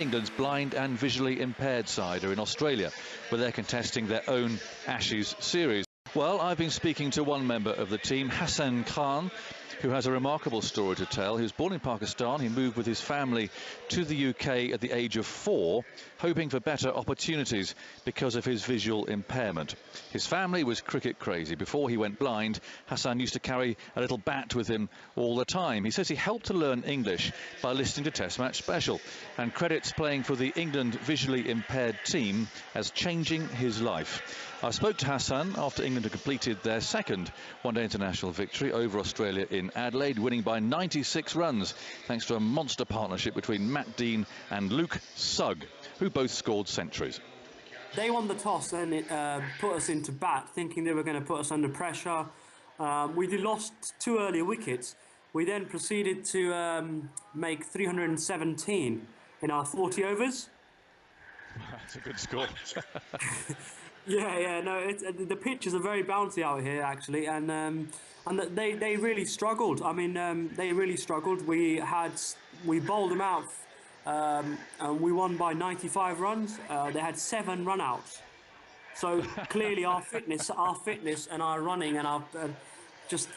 England's blind and visually impaired side are in Australia, where they're contesting their own Ashes series. Well, I've been speaking to one member of the team, Hassan, who has a remarkable story to tell. He was born in Pakistan. He moved with his family to the UK at the age of 4, hoping for better opportunities because of his visual impairment. His family was cricket crazy. Before he went blind, Hassan used to carry a little bat with him all the time. He says he helped to learn English by listening to Test Match Special, and credits playing for the England visually impaired team as changing his life. I spoke to Hassan after England had completed their second one-day international victory over Australia in Adelaide, winning by 96 runs, thanks to a monster partnership between Matt Dean and Luke Sugg, who both scored centuries. They won the toss and it put us into bat, thinking they were going to put us under pressure. We lost 2 early wickets. We then proceeded to make 317 in our 40 overs. That's a good score. Yeah, no, the pitches are very bouncy out here actually, and they really struggled. I mean, they really struggled. We bowled them out, and we won by 95 runs. They had 7 run-outs. So clearly, our fitness, and our running, and our it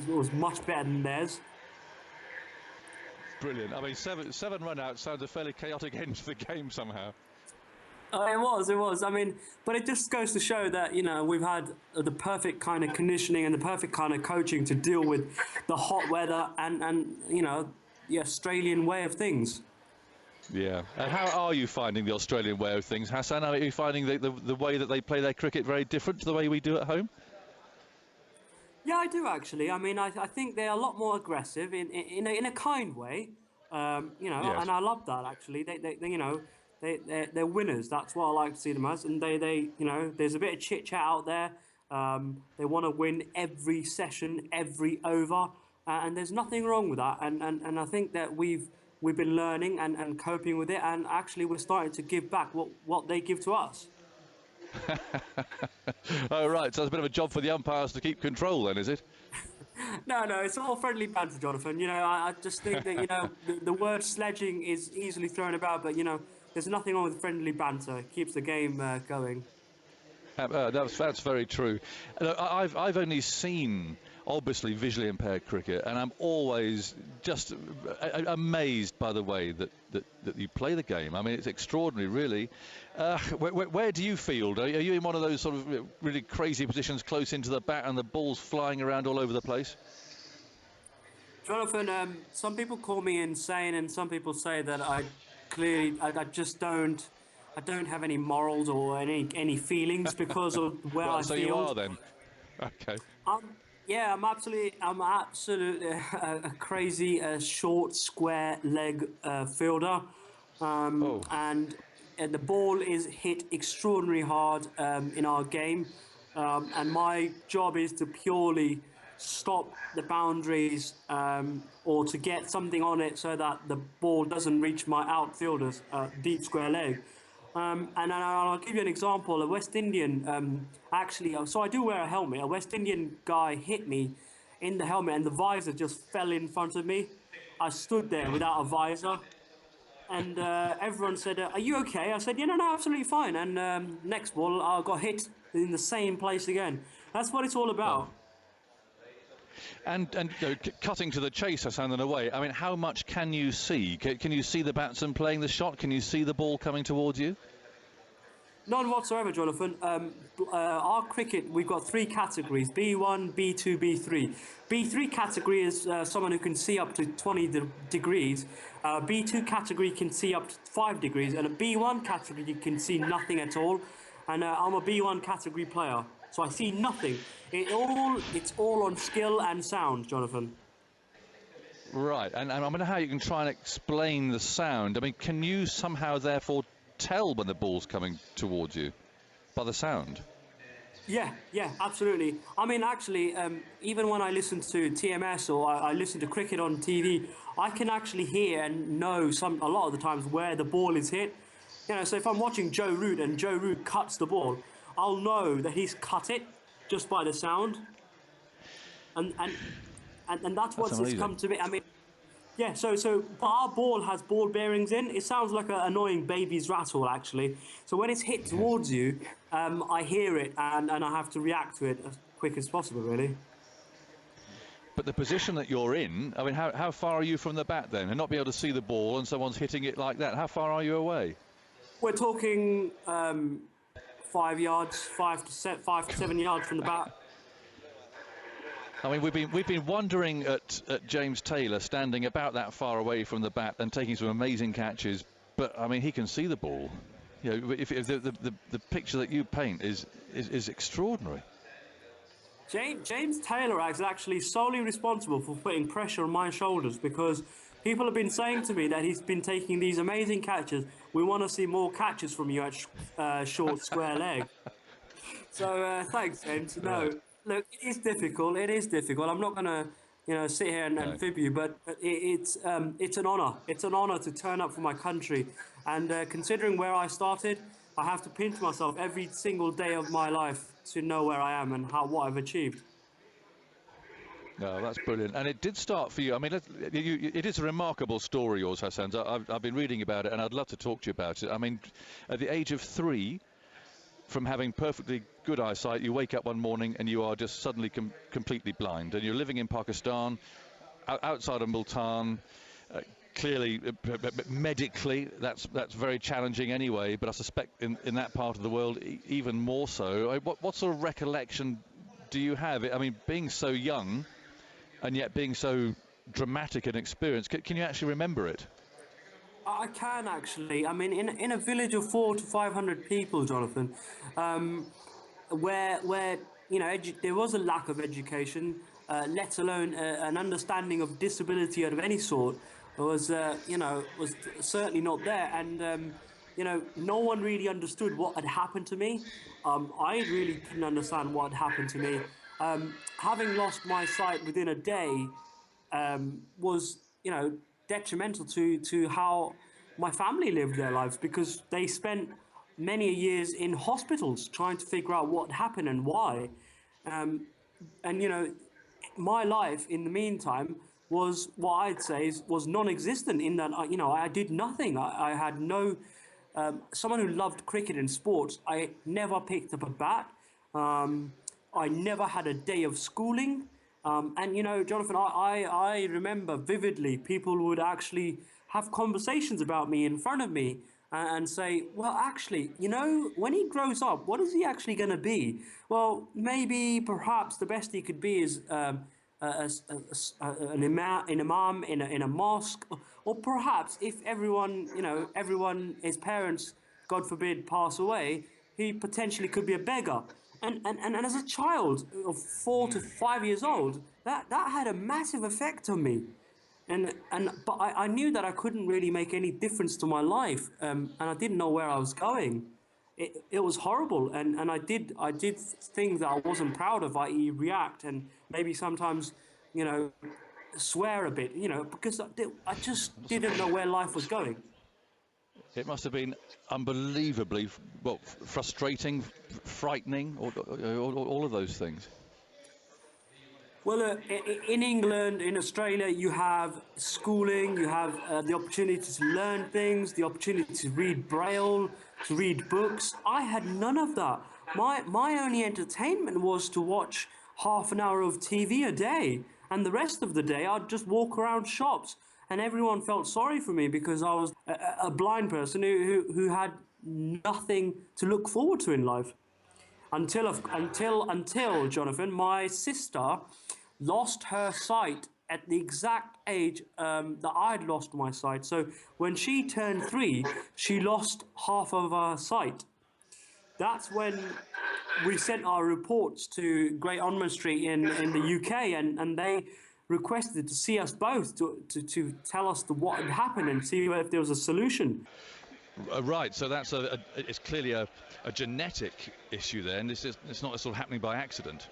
was much better than theirs. Brilliant. I mean, seven run-outs sounds a fairly chaotic end to the game somehow. It was. I mean, but it just goes to show that, we've had the perfect kind of conditioning and the perfect kind of coaching to deal with the hot weather and the Australian way of things. Yeah. And how are you finding the Australian way of things, Hassan? Are you finding the way that they play their cricket very different to the way we do at home? Yeah, I do actually. I mean, I think they're a lot more aggressive in a kind way, yes. And I love that actually. They're winners. That's what I like to see them as. And there's a bit of chit chat out there. They want to win every session, every over, and there's nothing wrong with that. And I think that we've been learning and coping with it. And actually, we're starting to give back what they give to us. Oh, right. So it's a bit of a job for the umpires to keep control, then, is it? No, it's all friendly banter, Jonathan. I just think that the word sledging is easily thrown about, but there's nothing wrong with friendly banter. It keeps the game going. That's very true. I've only seen, obviously, visually impaired cricket, and I'm always just amazed by the way that you play the game. I mean, it's extraordinary, really. Where do you field? Are you in one of those sort of really crazy positions close into the bat and the ball's flying around all over the place? Jonathan, some people call me insane, and some people say that I just don't. I don't have any morals or any feelings because of where I so feel. You are then. Okay. Yeah, I'm absolutely a crazy short square leg fielder, and the ball is hit extraordinarily hard in our game, and my job is to purely stop the boundaries or to get something on it so that the ball doesn't reach my outfielder's deep square leg. And I'll give you an example. A West Indian, so I do wear a helmet. A West Indian guy hit me in the helmet and the visor just fell in front of me. I stood there without a visor. And everyone said, "Are you okay?" I said, "Yeah, no, absolutely fine." And next ball, I got hit in the same place again. That's what it's all about. And cutting to the chase, Hassan, in a way, I mean, how much can you see? Can you see the batsman playing the shot? Can you see the ball coming towards you? None whatsoever, Jonathan. Our cricket, we've got 3 categories: B1, B2, B3. B3 category is someone who can see up to 20 degrees. B2 category can see up to 5 degrees. And a B1 category, you can see nothing at all. And I'm a B1 category player, so I see nothing. It's all on skill and sound, Jonathan. Right, and I wonder how you can try and explain the sound. I mean, can you somehow therefore tell when the ball's coming towards you by the sound? Yeah, absolutely. I mean, actually, even when I listen to TMS or I listen to cricket on TV, I can actually hear and know a lot of the times where the ball is hit. So if I'm watching Joe Root and Joe Root cuts the ball, I'll know that he's cut it just by the sound. And that's what's come to me. I mean, Yeah, but our ball has ball bearings in. It sounds like an annoying baby's rattle, actually. So when it's hit Yes. towards you, I hear it and I have to react to it as quick as possible, really. But the position that you're in, I mean, how far are you from the bat then? And not be able to see the ball and someone's hitting it like that, how far are you away? We're talking 5 yards, 5 to 7 yards from the bat. I mean, we've been wondering at James Taylor standing about that far away from the bat and taking some amazing catches, but I mean, he can see the ball. You know, if the picture that you paint is extraordinary. James Taylor is actually solely responsible for putting pressure on my shoulders because people have been saying to me that he's been taking these amazing catches. We want to see more catches from you at short square leg. So thanks, James. Right. No, look, it is difficult. It is difficult. I'm not going to, sit here and No. fib you, but it's an honor. It's an honor to turn up for my country, and considering where I started, I have to pinch myself every single day of my life to know where I am and what I've achieved. No, that's brilliant. And it did start for you. I mean, it is a remarkable story, yours, Hassan. I've been reading about it, and I'd love to talk to you about it. I mean, at the age of 3, from having perfectly good eyesight, you wake up one morning and you are just suddenly completely blind. And you're living in Pakistan, outside of Multan. Clearly, medically, that's very challenging anyway. But I suspect in that part of the world, even more so. What sort of recollection do you have? I mean, being so young and yet being so dramatic an experience, can you actually remember it? I can actually. I mean, in a village of 400 to 500 people, Jonathan, where there was a lack of education, let alone an understanding of disability of any sort, was certainly not there, and no one really understood what had happened to me. I really didn't understand what had happened to me. Having lost my sight within a day was, detrimental to how my family lived their lives because they spent many years in hospitals trying to figure out what happened and why. And my life in the meantime was what I'd say was non-existent in that I did nothing. I had no someone who loved cricket and sports. I never picked up a bat. I never had a day of schooling. And Jonathan, I remember vividly people would actually have conversations about me in front of me and say, well, actually, when he grows up, what is he actually going to be? Well, maybe perhaps the best he could be is an imam in a mosque, or perhaps if his parents, God forbid, pass away, he potentially could be a beggar. And as a child of 4 to 5 years old, that had a massive effect on me. But I knew that I couldn't really make any difference to my life, and I didn't know where I was going. It was horrible, and I did things that I wasn't proud of, i.e., react and maybe sometimes, swear a bit, because I just didn't know where life was going. It must have been unbelievably, well, frustrating, frightening, all of those things. Well, in England, in Australia, you have schooling, you have the opportunity to learn things, the opportunity to read Braille, to read books. I had none of that. My only entertainment was to watch half an hour of TV a day, and the rest of the day I'd just walk around shops, and everyone felt sorry for me because I was a blind person who had nothing to look forward to in life. Until Jonathan, my sister lost her sight at the exact age that I'd lost my sight. So when she turned 3, she lost half of her sight. That's when we sent our reports to Great Ormond Street in the UK, and they requested to see us both to tell us what had happened and see if there was a solution. Right, so it's clearly a genetic issue then. It's not sort of happening by accident.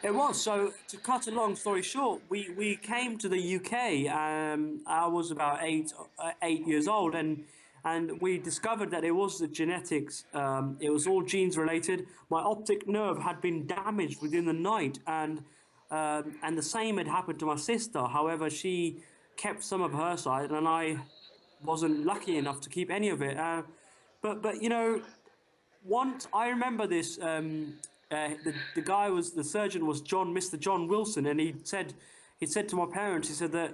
It was. So to cut a long story short, we came to the UK. I was about 8 years old, and we discovered that it was the genetics. It was all genes related. My optic nerve had been damaged within the night, and the same had happened to my sister. However, she kept some of her side, and I wasn't lucky enough to keep any of it. But you know, once I remember this, the guy was the surgeon was Mr. John Wilson, and he said to my parents, he said that,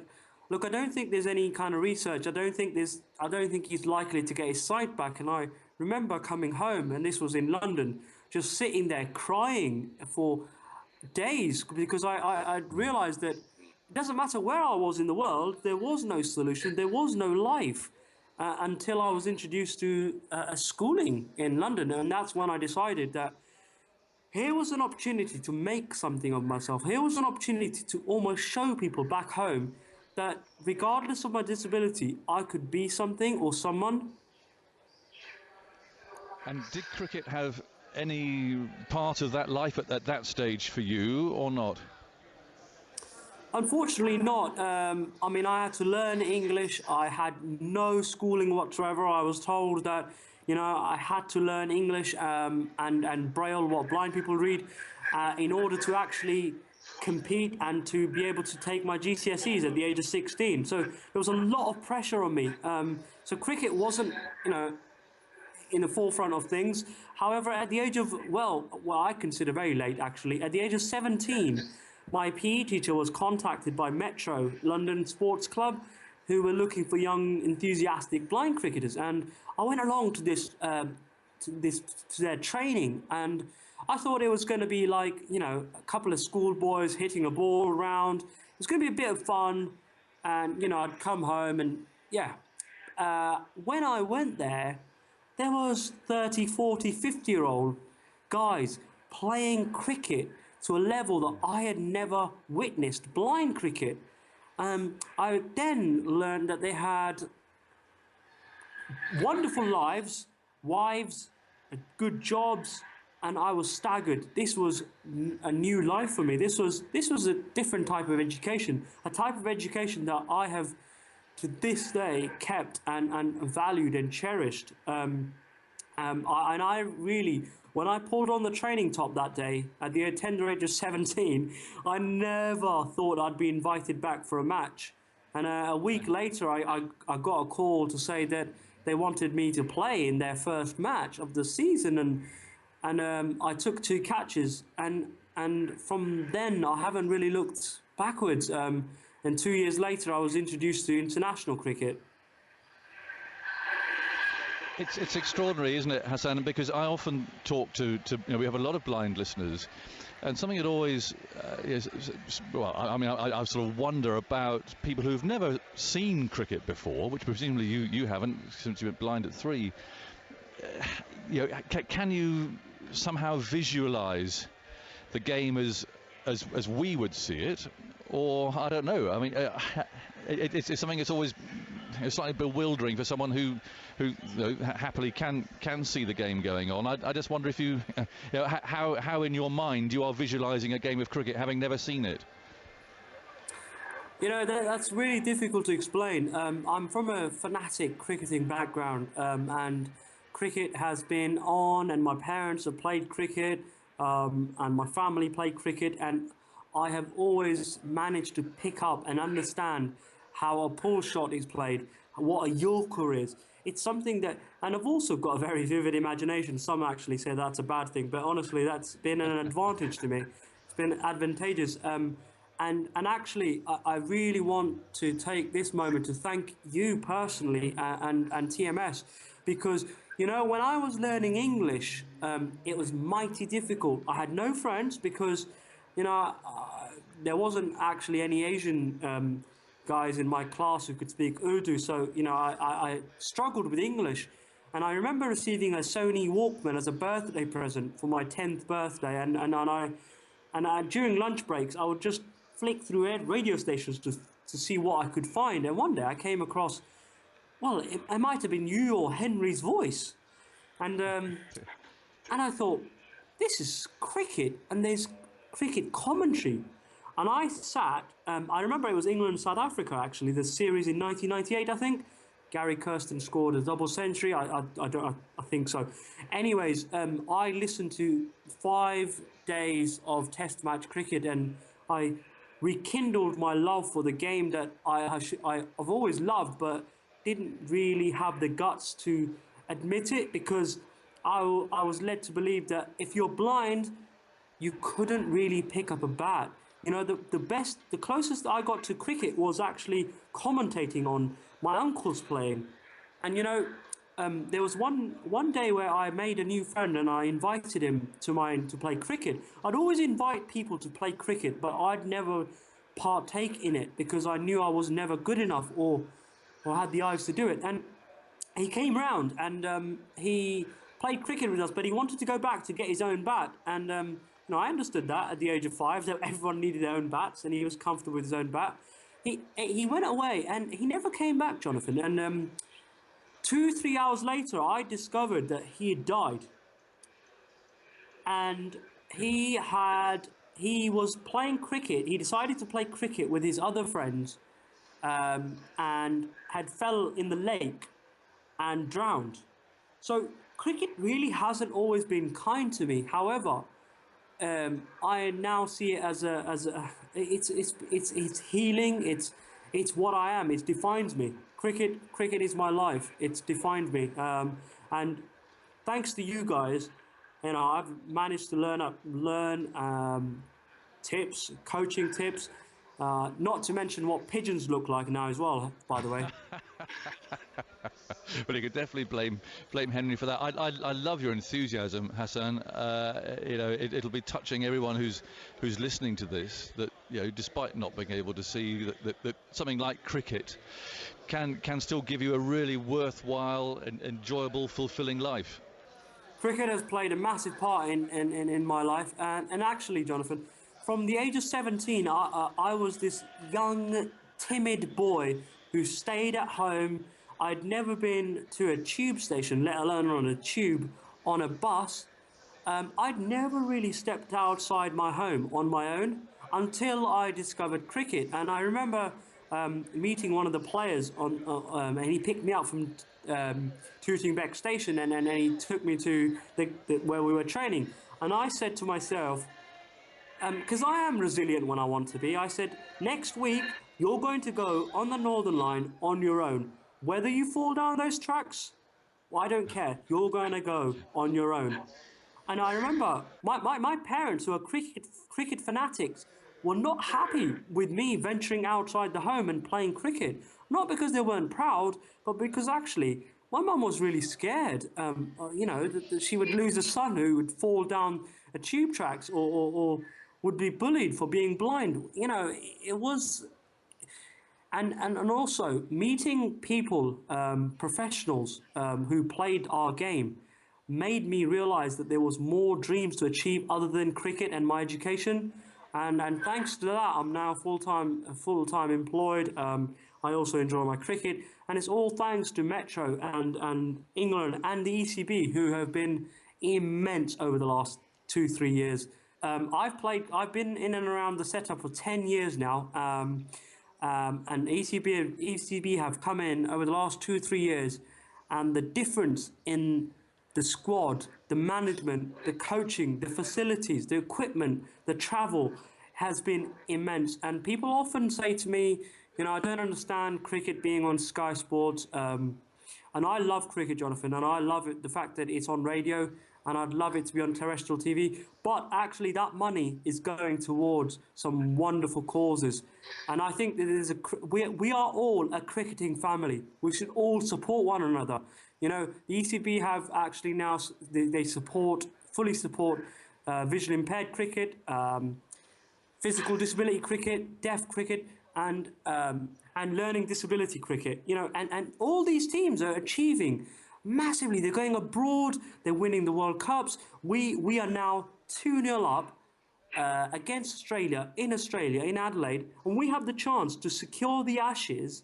look, I don't think there's any kind of research. I don't think he's likely to get his sight back. And I remember coming home, and this was in London, just sitting there crying for days because I realized that it doesn't matter where I was in the world, there was no solution, there was no life until I was introduced to a schooling in London. And that's when I decided that here was an opportunity to make something of myself. Here was an opportunity to almost show people back home that regardless of my disability, I could be something or someone. And did cricket have any part of that life at that stage for you, or not? Unfortunately not. I mean, I had to learn English. I had no schooling whatsoever. I was told that, you know, I had to learn English and Braille, what blind people read, in order to actually compete and to be able to take my GCSEs at the age of 16. So there was a lot of pressure on me. So cricket wasn't, you know, in the forefront of things. However, at the age of, well, I consider very late actually, at the age of 17, my PE teacher was contacted by Metro, London Sports Club, who were looking for young, enthusiastic blind cricketers. And I went along to their training, and I thought it was going to be like, you know, a couple of schoolboys hitting a ball around. It was going to be a bit of fun, and, you know, I'd come home and, yeah. When I went there was 30, 40, 50-year-old guys playing cricket to a level that I had never witnessed, blind cricket. I then learned that they had wonderful lives, wives, good jobs, and I was staggered. This was a new life for me. This was a different type of education, a type of education that I have to this day kept and valued and cherished. And I really, when I pulled on the training top that day at the tender age of 17, I never thought I'd be invited back for a match. And a week later, I got a call to say that they wanted me to play in their first match of the season, and I took 2 catches, and from then I haven't really looked backwards. And 2 years later, I was introduced to international cricket. It's extraordinary, isn't it, Hassan? Because I often talk to you know, we have a lot of blind listeners, and something that always well, I mean, I sort of wonder about people who've never seen cricket before, which presumably you haven't, since you went blind at 3. You know, can you somehow visualise the game as we would see it, or I don't know. I mean, it's something that's always slightly bewildering for someone who you know, happily can see the game going on. I just wonder if you know, how in your mind you are visualising a game of cricket having never seen it. You know, that's really difficult to explain. I'm from a fanatic cricketing background, and cricket has been on, and my parents have played cricket, and my family played cricket, and I have always managed to pick up and understand how a pull shot is played, what a Yorker is. It's something that, and I've also got a very vivid imagination. Some actually say that's a bad thing, but honestly, that's been an advantage to me. It's been advantageous. And actually, I really want to take this moment to thank you personally and TMS, because, you know, when I was learning English, it was mighty difficult. I had no friends because, you know, there wasn't actually any Asian guys in my class who could speak Urdu, so, you know, I struggled with English. And I remember receiving a Sony Walkman as a birthday present for my 10th birthday, and during lunch breaks I would just flick through radio stations to see what I could find. And one day I came across, well, it might have been you or Henry's voice, and I thought, this is cricket, and there's cricket commentary. And I sat, I remember it was England-South Africa, actually, the series in 1998, I think. Gary Kirsten scored a double century, I think so. Anyways, I listened to 5 days of test match cricket, and I rekindled my love for the game that I've always loved, but didn't really have the guts to admit it, because I was led to believe that if you're blind, you couldn't really pick up a bat. You know, the closest I got to cricket was actually commentating on my uncle's playing. And you know, there was one day where I made a new friend and I invited him to mine to play cricket. I'd always invite people to play cricket, but I'd never partake in it because I knew I was never good enough or had the eyes to do it. And he came round and he played cricket with us, but he wanted to go back to get his own bat. And you know, I understood that at the age of 5, that everyone needed their own bats, and he was comfortable with his own bat. He went away and he never came back, Jonathan. And 3 hours later, I discovered that he had died. And he was playing cricket. He decided to play cricket with his other friends, and had fell in the lake and drowned. So cricket really hasn't always been kind to me. However, I now see it as it's healing. It's what I am. It defines me. Cricket is my life. It's defined me. And thanks to you guys, you know, I've managed to learn tips, coaching tips. Not to mention what pigeons look like now as well, by the way. Well, you could definitely blame Henry for that. I love your enthusiasm, Hassan. You know, it'll be touching everyone who's listening to this, that, you know, despite not being able to see, that something like cricket can still give you a really worthwhile and enjoyable, fulfilling life. Cricket has played a massive part in my life, and actually, Jonathan, from the age of 17, I was this young, timid boy who stayed at home. I'd never been to a tube station, let alone on a tube, on a bus. I'd never really stepped outside my home on my own until I discovered cricket. And I remember meeting one of the players and he picked me up from Tooting Beck Station, and he took me to where we were training. And I said to myself, because I am resilient when I want to be, I said, next week, you're going to go on the Northern Line on your own. Whether you fall down those tracks, well, I don't care. You're going to go on your own. And I remember my parents, who are cricket fanatics, were not happy with me venturing outside the home and playing cricket. Not because they weren't proud, but because actually my mum was really scared. You know, that she would lose a son who would fall down a tube tracks or would be bullied for being blind. You know, it was... And also meeting people, professionals who played our game, made me realize that there was more dreams to achieve other than cricket and my education. And thanks to that, I'm now full-time employed. I also enjoy my cricket, and it's all thanks to Metro and England and the ECB, who have been immense over the last 2-3 years. I've been in and around the setup for 10 years now. And ECB have come in over the last 2-3 years, and the difference in the squad, the management, the coaching, the facilities, the equipment, the travel has been immense. And people often say to me, you know, I don't understand cricket being on Sky Sports. And I love cricket, Jonathan, and I love it, the fact that it's on radio, and I'd love it to be on terrestrial TV. But actually, that money is going towards some wonderful causes. And I think that we are all a cricketing family. We should all support one another. You know, the ECB have actually now, they fully support visually impaired cricket, physical disability cricket, deaf cricket, and learning disability cricket. You know, and all these teams are achieving massively. They're going abroad. They're winning the World Cups. We are now 2-0 up against Australia, in Adelaide, and we have the chance to secure the Ashes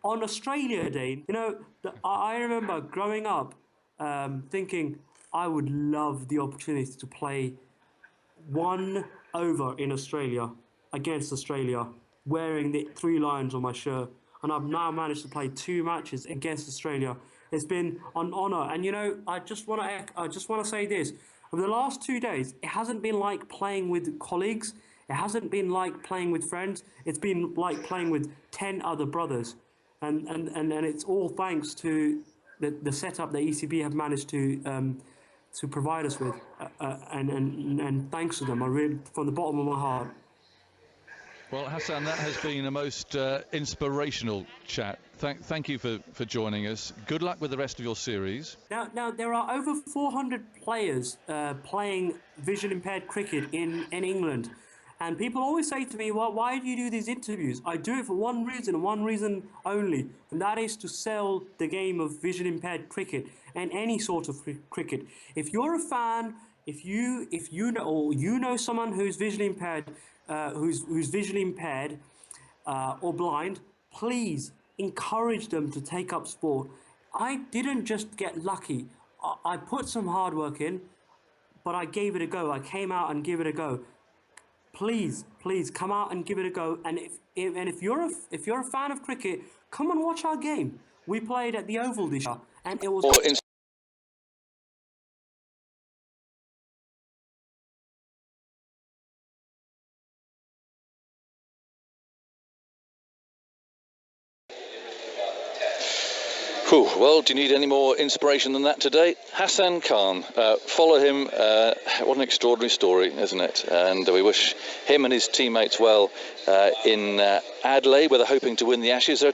on Australia Day. You know, I remember growing up thinking I would love the opportunity to play one over in Australia against Australia, wearing the 3 lions on my shirt, and I've now managed to play 2 matches against Australia. It's been an honour, and you know, I just want to say this: over the last 2 days, it hasn't been like playing with colleagues. It hasn't been like playing with friends. It's been like playing with 10 other brothers. And it's all thanks to the setup that ECB have managed to provide us with. And thanks to them, I really, from the bottom of my heart. Well, Hassan, that has been a most inspirational chat. Thank you for joining us. Good luck with the rest of your series. Now there are over 400 players playing vision impaired cricket in England. And people always say to me, well, why do you do these interviews? I do it for one reason and one reason only, and that is to sell the game of vision impaired cricket and any sort of cricket. If you're a fan, if you know, or you know someone who's visually impaired, who's visually impaired or blind, please encourage them to take up sport. I didn't just get lucky. I put some hard work in, but I gave it a go. I came out and gave it a go. Please come out and give it a go. And if you're a fan of cricket, come and watch our game. We played at the Oval this year, and it was. Well, do you need any more inspiration than that today? Hassan Khan, follow him. What an extraordinary story, isn't it? And we wish him and his teammates well in Adelaide, where they're hoping to win the Ashes.